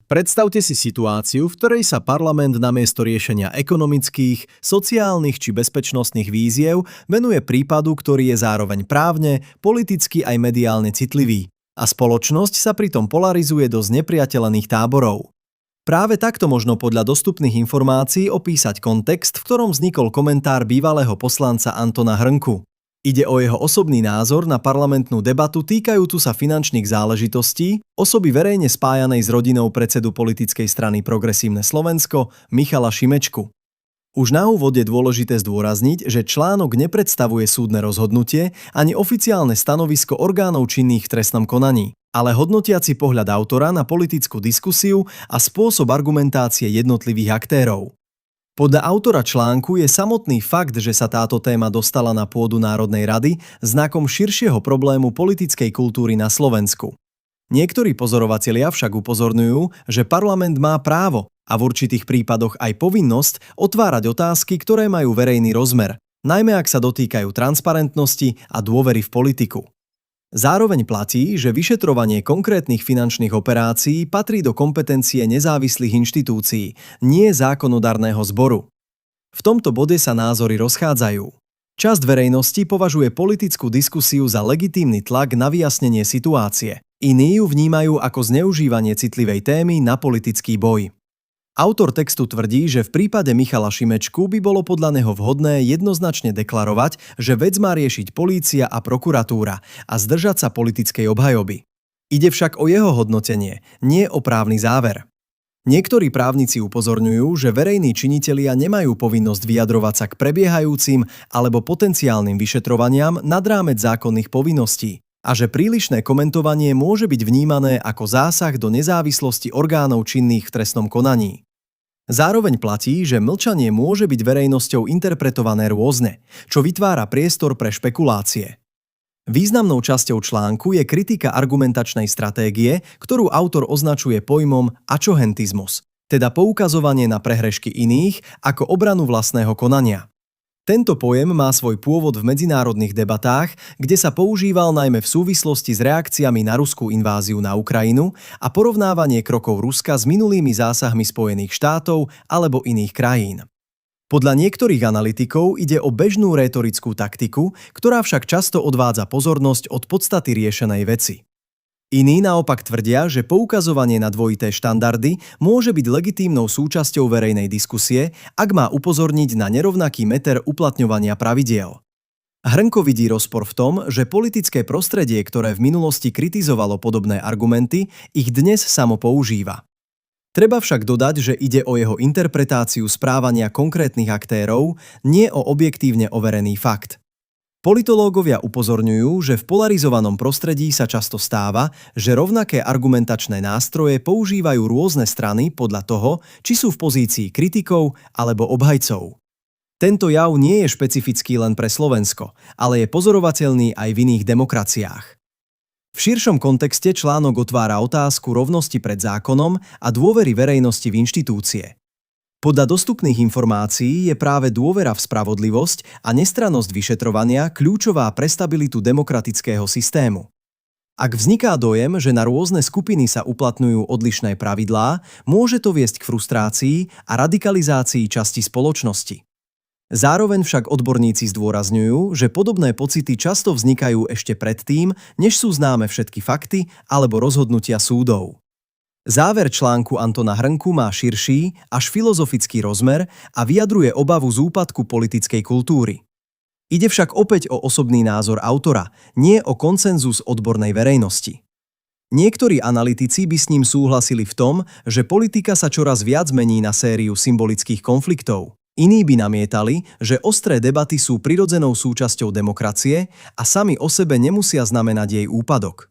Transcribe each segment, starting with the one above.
Predstavte si situáciu, v ktorej sa parlament namiesto riešenia ekonomických, sociálnych či bezpečnostných víziev venuje prípadu, ktorý je zároveň právne, politicky aj mediálne citlivý. A spoločnosť sa pritom polarizuje do znepriateľených táborov. Práve takto možno podľa dostupných informácií opísať kontext, v ktorom vznikol komentár bývalého poslanca Antona Hrnku. Ide o jeho osobný názor na parlamentnú debatu týkajúcu sa finančných záležitostí osoby verejne spájanej s rodinou predsedu politickej strany Progresívne Slovensko Michala Šimečku. Už na úvod je dôležité zdôrazniť, že článok nepredstavuje súdne rozhodnutie ani oficiálne stanovisko orgánov činných v trestnom konaní, ale hodnotiaci pohľad autora na politickú diskusiu a spôsob argumentácie jednotlivých aktérov. Podľa autora článku je samotný fakt, že sa táto téma dostala na pôdu Národnej rady, znakom širšieho problému politickej kultúry na Slovensku. Niektorí pozorovatelia však upozorňujú, že parlament má právo a v určitých prípadoch aj povinnosť otvárať otázky, ktoré majú verejný rozmer, najmä ak sa dotýkajú transparentnosti a dôvery v politiku. Zároveň platí, že vyšetrovanie konkrétnych finančných operácií patrí do kompetencie nezávislých inštitúcií, nie zákonodárneho zboru. V tomto bode sa názory rozchádzajú. Časť verejnosti považuje politickú diskusiu za legitímny tlak na vyjasnenie situácie. Iní ju vnímajú ako zneužívanie citlivej témy na politický boj. Autor textu tvrdí, že v prípade Michala Šimečku by bolo podľa neho vhodné jednoznačne deklarovať, že vec má riešiť polícia a prokuratúra a zdržať sa politickej obhajoby. Ide však o jeho hodnotenie, nie o právny záver. Niektorí právnici upozorňujú, že verejní činitelia nemajú povinnosť vyjadrovať sa k prebiehajúcim alebo potenciálnym vyšetrovaniam nad rámec zákonných povinností a že prílišné komentovanie môže byť vnímané ako zásah do nezávislosti orgánov činných v trestnom konaní. Zároveň platí, že mlčanie môže byť verejnosťou interpretované rôzne, čo vytvára priestor pre špekulácie. Významnou časťou článku je kritika argumentačnej stratégie, ktorú autor označuje pojmom ačohentizmus, teda poukazovanie na prehrešky iných ako obranu vlastného konania. Tento pojem má svoj pôvod v medzinárodných debatách, kde sa používal najmä v súvislosti s reakciami na ruskú inváziu na Ukrajinu a porovnávanie krokov Ruska s minulými zásahmi Spojených štátov alebo iných krajín. Podľa niektorých analytikov ide o bežnú rétorickú taktiku, ktorá však často odvádza pozornosť od podstaty riešenej veci. Iní naopak tvrdia, že poukazovanie na dvojité štandardy môže byť legitímnou súčasťou verejnej diskusie, ak má upozorniť na nerovnaký meter uplatňovania pravidiel. Hrnko vidí rozpor v tom, že politické prostredie, ktoré v minulosti kritizovalo podobné argumenty, ich dnes samo používa. Treba však dodať, že ide o jeho interpretáciu správania konkrétnych aktérov, nie o objektívne overený fakt. Politológovia upozorňujú, že v polarizovanom prostredí sa často stáva, že rovnaké argumentačné nástroje používajú rôzne strany podľa toho, či sú v pozícii kritikov alebo obhajcov. Tento jav nie je špecifický len pre Slovensko, ale je pozorovateľný aj v iných demokraciách. V širšom kontexte článok otvára otázku rovnosti pred zákonom a dôvery verejnosti v inštitúcie. Podľa dostupných informácií je práve dôvera v spravodlivosť a nestrannosť vyšetrovania kľúčová pre stabilitu demokratického systému. Ak vzniká dojem, že na rôzne skupiny sa uplatňujú odlišné pravidlá, môže to viesť k frustrácii a radikalizácii časti spoločnosti. Zároveň však odborníci zdôrazňujú, že podobné pocity často vznikajú ešte predtým, než sú známe všetky fakty alebo rozhodnutia súdov. Záver článku Antona Hrnku má širší, až filozofický rozmer a vyjadruje obavu z úpadku politickej kultúry. Ide však opäť o osobný názor autora, nie o konsenzus odbornej verejnosti. Niektorí analytici by s ním súhlasili v tom, že politika sa čoraz viac mení na sériu symbolických konfliktov. Iní by namietali, že ostré debaty sú prirodzenou súčasťou demokracie a sami o sebe nemusia znamenať jej úpadok.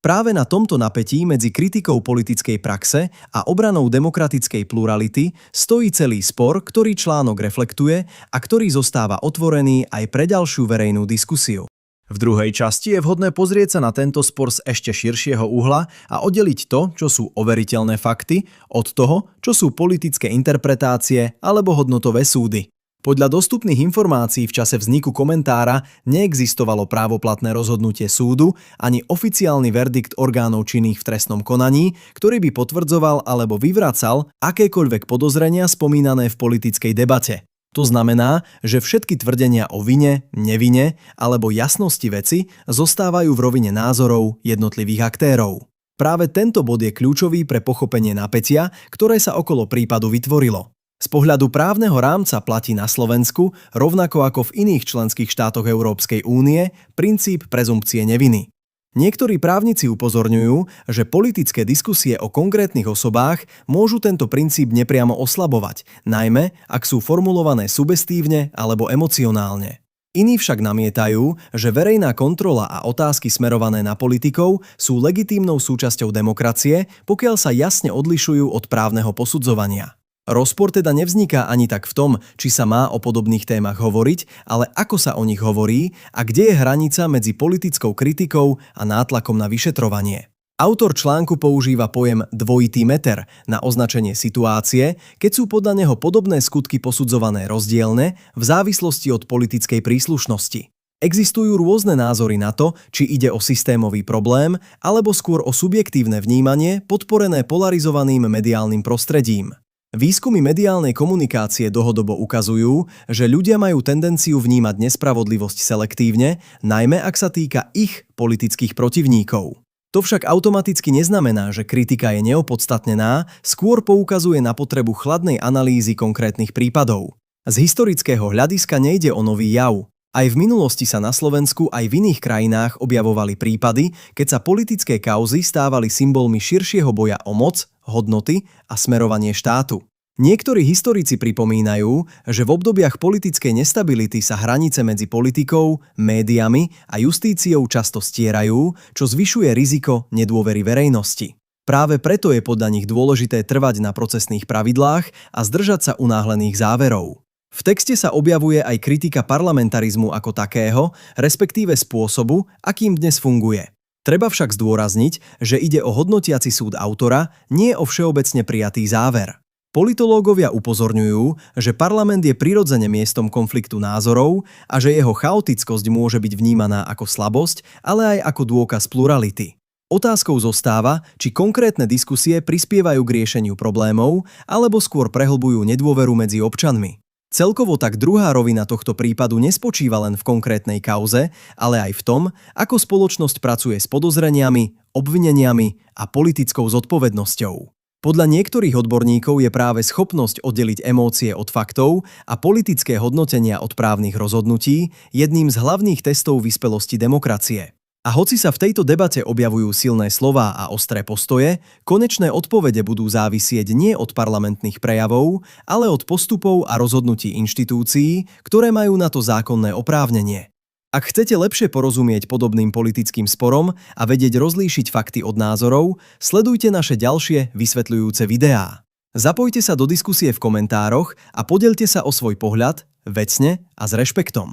Práve na tomto napätí medzi kritikou politickej praxe a obranou demokratickej plurality stojí celý spor, ktorý článok reflektuje a ktorý zostáva otvorený aj pre ďalšiu verejnú diskusiu. V druhej časti je vhodné pozrieť sa na tento spor z ešte širšieho uhla a oddeliť to, čo sú overiteľné fakty, od toho, čo sú politické interpretácie alebo hodnotové súdy. Podľa dostupných informácií v čase vzniku komentára neexistovalo právoplatné rozhodnutie súdu ani oficiálny verdikt orgánov činných v trestnom konaní, ktorý by potvrdzoval alebo vyvracal akékoľvek podozrenia spomínané v politickej debate. To znamená, že všetky tvrdenia o vine, nevine alebo jasnosti veci zostávajú v rovine názorov jednotlivých aktérov. Práve tento bod je kľúčový pre pochopenie napätia, ktoré sa okolo prípadu vytvorilo. Z pohľadu právneho rámca platí na Slovensku, rovnako ako v iných členských štátoch Európskej únie, princíp prezumpcie neviny. Niektorí právnici upozorňujú, že politické diskusie o konkrétnych osobách môžu tento princíp nepriamo oslabovať, najmä ak sú formulované sugestívne alebo emocionálne. Iní však namietajú, že verejná kontrola a otázky smerované na politikov sú legitímnou súčasťou demokracie, pokiaľ sa jasne odlišujú od právneho posudzovania. Rozpor teda nevzniká ani tak v tom, či sa má o podobných témach hovoriť, ale ako sa o nich hovorí a kde je hranica medzi politickou kritikou a nátlakom na vyšetrovanie. Autor článku používa pojem dvojitý meter na označenie situácie, keď sú podľa neho podobné skutky posudzované rozdielne v závislosti od politickej príslušnosti. Existujú rôzne názory na to, či ide o systémový problém, alebo skôr o subjektívne vnímanie podporené polarizovaným mediálnym prostredím. Výskumy mediálnej komunikácie dlhodobo ukazujú, že ľudia majú tendenciu vnímať nespravodlivosť selektívne, najmä ak sa týka ich politických protivníkov. To však automaticky neznamená, že kritika je neopodstatnená, skôr poukazuje na potrebu chladnej analýzy konkrétnych prípadov. Z historického hľadiska nejde o nový jav. Aj v minulosti sa na Slovensku aj v iných krajinách objavovali prípady, keď sa politické kauzy stávali symbolmi širšieho boja o moc, hodnoty a smerovanie štátu. Niektorí historici pripomínajú, že v obdobiach politickej nestability sa hranice medzi politikou, médiami a justíciou často stierajú, čo zvyšuje riziko nedôvery verejnosti. Práve preto je podľa nich dôležité trvať na procesných pravidlách a zdržať sa unáhlených záverov. V texte sa objavuje aj kritika parlamentarizmu ako takého, respektíve spôsobu, akým dnes funguje. Treba však zdôrazniť, že ide o hodnotiaci súd autora, nie o všeobecne prijatý záver. Politológovia upozorňujú, že parlament je prirodzene miestom konfliktu názorov a že jeho chaotickosť môže byť vnímaná ako slabosť, ale aj ako dôkaz plurality. Otázkou zostáva, či konkrétne diskusie prispievajú k riešeniu problémov, alebo skôr prehlbujú nedôveru medzi občanmi. Celkovo tak druhá rovina tohto prípadu nespočíva len v konkrétnej kauze, ale aj v tom, ako spoločnosť pracuje s podozreniami, obvineniami a politickou zodpovednosťou. Podľa niektorých odborníkov je práve schopnosť oddeliť emócie od faktov a politické hodnotenia od právnych rozhodnutí jedným z hlavných testov vyspelosti demokracie. A hoci sa v tejto debate objavujú silné slová a ostré postoje, konečné odpovede budú závisieť nie od parlamentných prejavov, ale od postupov a rozhodnutí inštitúcií, ktoré majú na to zákonné oprávnenie. Ak chcete lepšie porozumieť podobným politickým sporom a vedieť rozlíšiť fakty od názorov, sledujte naše ďalšie vysvetľujúce videá. Zapojte sa do diskusie v komentároch a podeľte sa o svoj pohľad vecne a s rešpektom.